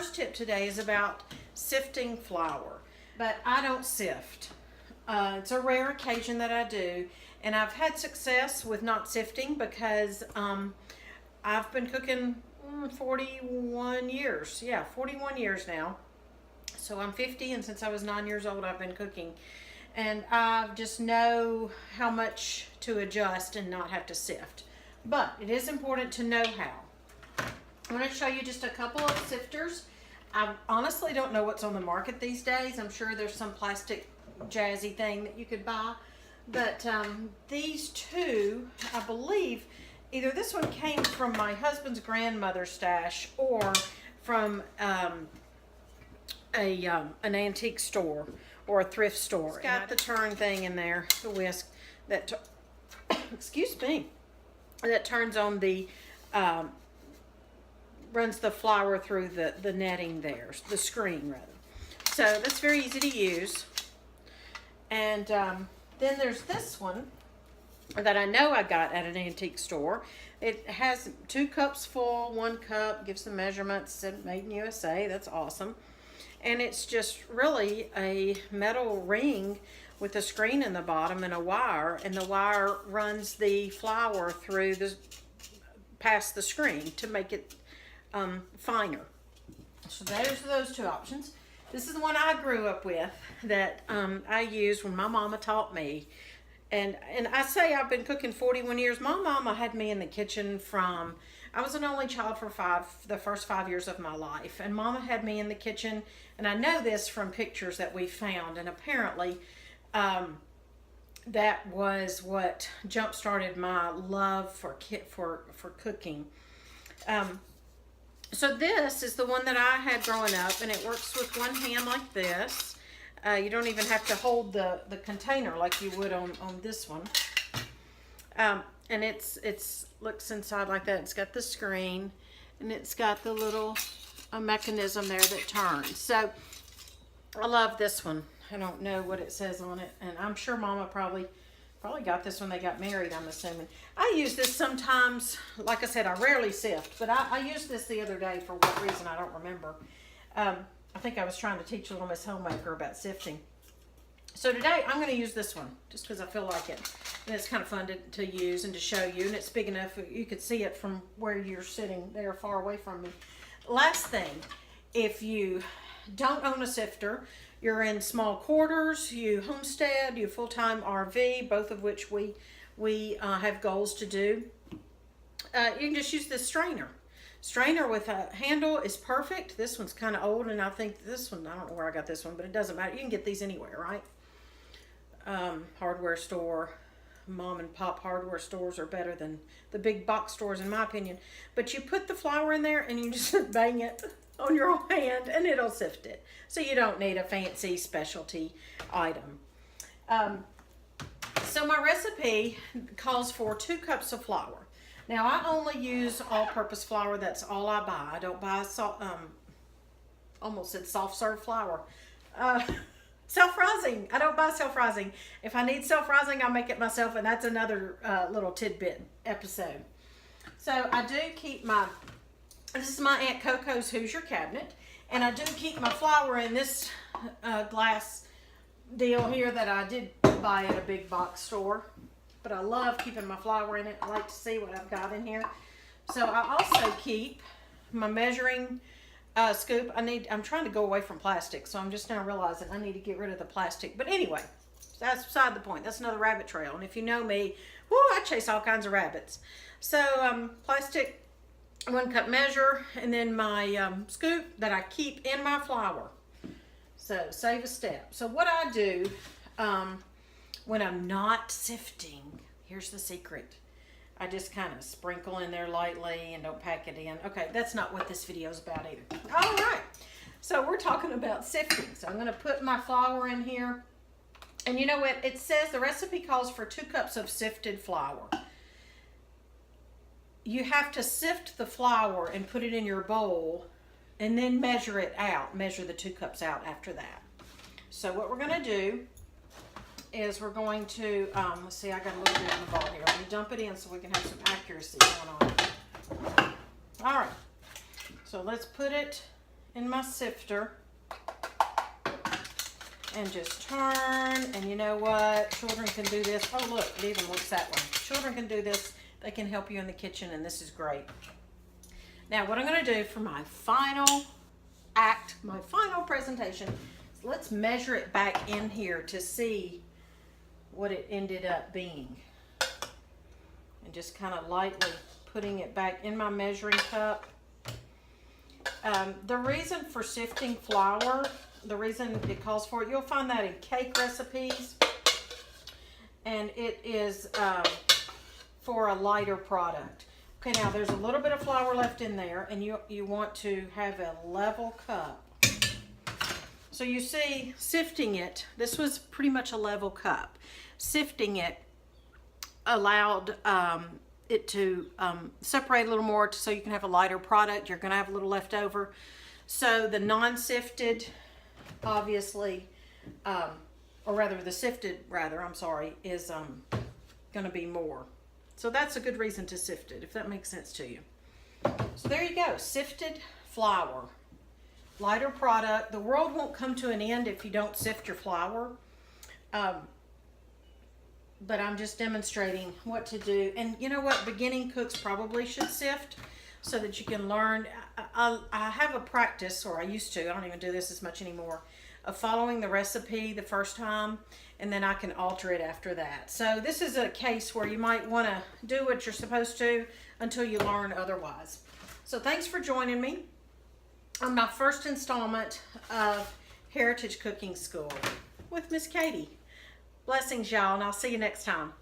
first tip today is about sifting flour, but I don't sift. It's a rare occasion that I do, and I've had success with not sifting because I've been cooking 41 years. Yeah, 41 years now. So I'm 50, and since I was 9 years old, I've been cooking. And I just know how much to adjust and not have to sift. But it is important to know how. I'm going to show you just a couple of sifters. I honestly don't know what's on the market these days. I'm sure there's some plastic jazzy thing that you could buy. But these two, I believe, either this one came from my husband's grandmother's stash or from an antique store or a thrift store. It's got the turn thing in there, the whisk that, excuse me, that turns on the, runs the flour through the netting there, the screen rather. So that's very easy to use. And then there's this one that I know I got at an antique store. It has 2 cups full, 1 cup, gives the measurements, said made in USA, that's awesome. And it's just really a metal ring with a screen in the bottom and a wire, and the wire runs the flour through past the screen to make it finer. So there's those 2 options. This is the one I grew up with that I used when my mama taught me. And I say I've been cooking 41 years. My mama had me in the kitchen from, I was an only child for the first 5 years of my life. And Mama had me in the kitchen, and I know this from pictures that we found. And apparently that was what jump-started my love for cooking. So this is the one that I had growing up, and it works with one hand like this. You don't even have to hold the container like you would on this one. And it's looks inside like that. It's got the screen, and it's got the little mechanism there that turns. So I love this one. I don't know what it says on it, and I'm sure Mama probably got this when they got married, I'm assuming. I use this sometimes. Like I said, I rarely sift, but I used this the other day for what reason, I don't remember. I think I was trying to teach little Miss Homemaker about sifting. So today I'm going to use this one just because I feel like it. And it's kind of fun to use and to show you. And it's big enough you could see it from where you're sitting there far away from me. Last thing, if you don't own a sifter, you're in small quarters, you homestead, you full-time RV, both of which we have goals to do, you can just use this strainer. Strainer with a handle is perfect. This one's kind of old, and I think this one, I don't know where I got this one, but it doesn't matter. You can get these anywhere, right? Hardware store, mom and pop hardware stores are better than the big box stores, in my opinion. But you put the flour in there, and you just bang it on your hand, and it'll sift it. So you don't need a fancy specialty item. So my recipe calls for 2 cups of flour. Now, I only use all-purpose flour. That's all I buy. I don't buy almost said soft-serve flour. Self-rising. I don't buy self-rising. If I need self-rising, I'll make it myself, and that's another little tidbit episode. So I do keep this is my Aunt Coco's Hoosier cabinet, and I do keep my flour in this glass deal here that I did buy at a big box store. But I love keeping my flour in it. I like to see what I've got in here. So I also keep my measuring scoop. I'm trying to go away from plastic, so I'm just now realizing I need to get rid of the plastic. But anyway, that's beside the point. That's another rabbit trail. And if you know me, whoo, I chase all kinds of rabbits. So plastic 1 cup measure, and then my scoop that I keep in my flour. So save a step. So what I do when I'm not sifting, here's the secret. I just kind of sprinkle in there lightly and don't pack it in. Okay, that's not what this video is about either. All right, so we're talking about sifting. So I'm going to put my flour in here. And you know what? It says the recipe calls for 2 cups of sifted flour. You have to sift the flour and put it in your bowl and then measure it out. Measure the 2 cups out after that. So what we're going to do is we're going to, let's see, I got a little bit in the bowl here. Let me dump it in so we can have some accuracy going on. All right, so let's put it in my sifter and just turn. And you know what? Children can do this. Oh, look, it even looks that way. Children can do this. They can help you in the kitchen, and this is great. Now, what I'm going to do for my final act, my final presentation, is let's measure it back in here to see what it ended up being. And just kind of lightly putting it back in my measuring cup. The reason for sifting flour, the reason it calls for it, you'll find that in cake recipes, and it is for a lighter product. Okay, now there's a little bit of flour left in there, and you want to have a level cup. So you see, sifting it, this was pretty much a level cup. Sifting it allowed it to separate a little more so you can have a lighter product. You're going to have a little left over. So the non-sifted, obviously, or rather the sifted, I'm sorry, is going to be more. So that's a good reason to sift it, if that makes sense to you. So there you go, sifted flour. Lighter product. The world won't come to an end if you don't sift your flour. But I'm just demonstrating what to do. And you know what? Beginning cooks probably should sift so that you can learn. I have a practice, or I used to, I don't even do this as much anymore, of following the recipe the first time, and then I can alter it after that. So this is a case where you might want to do what you're supposed to until you learn otherwise. So thanks for joining me on my first installment of Heritage Cooking School with Miss Katie. Blessings, y'all, and I'll see you next time.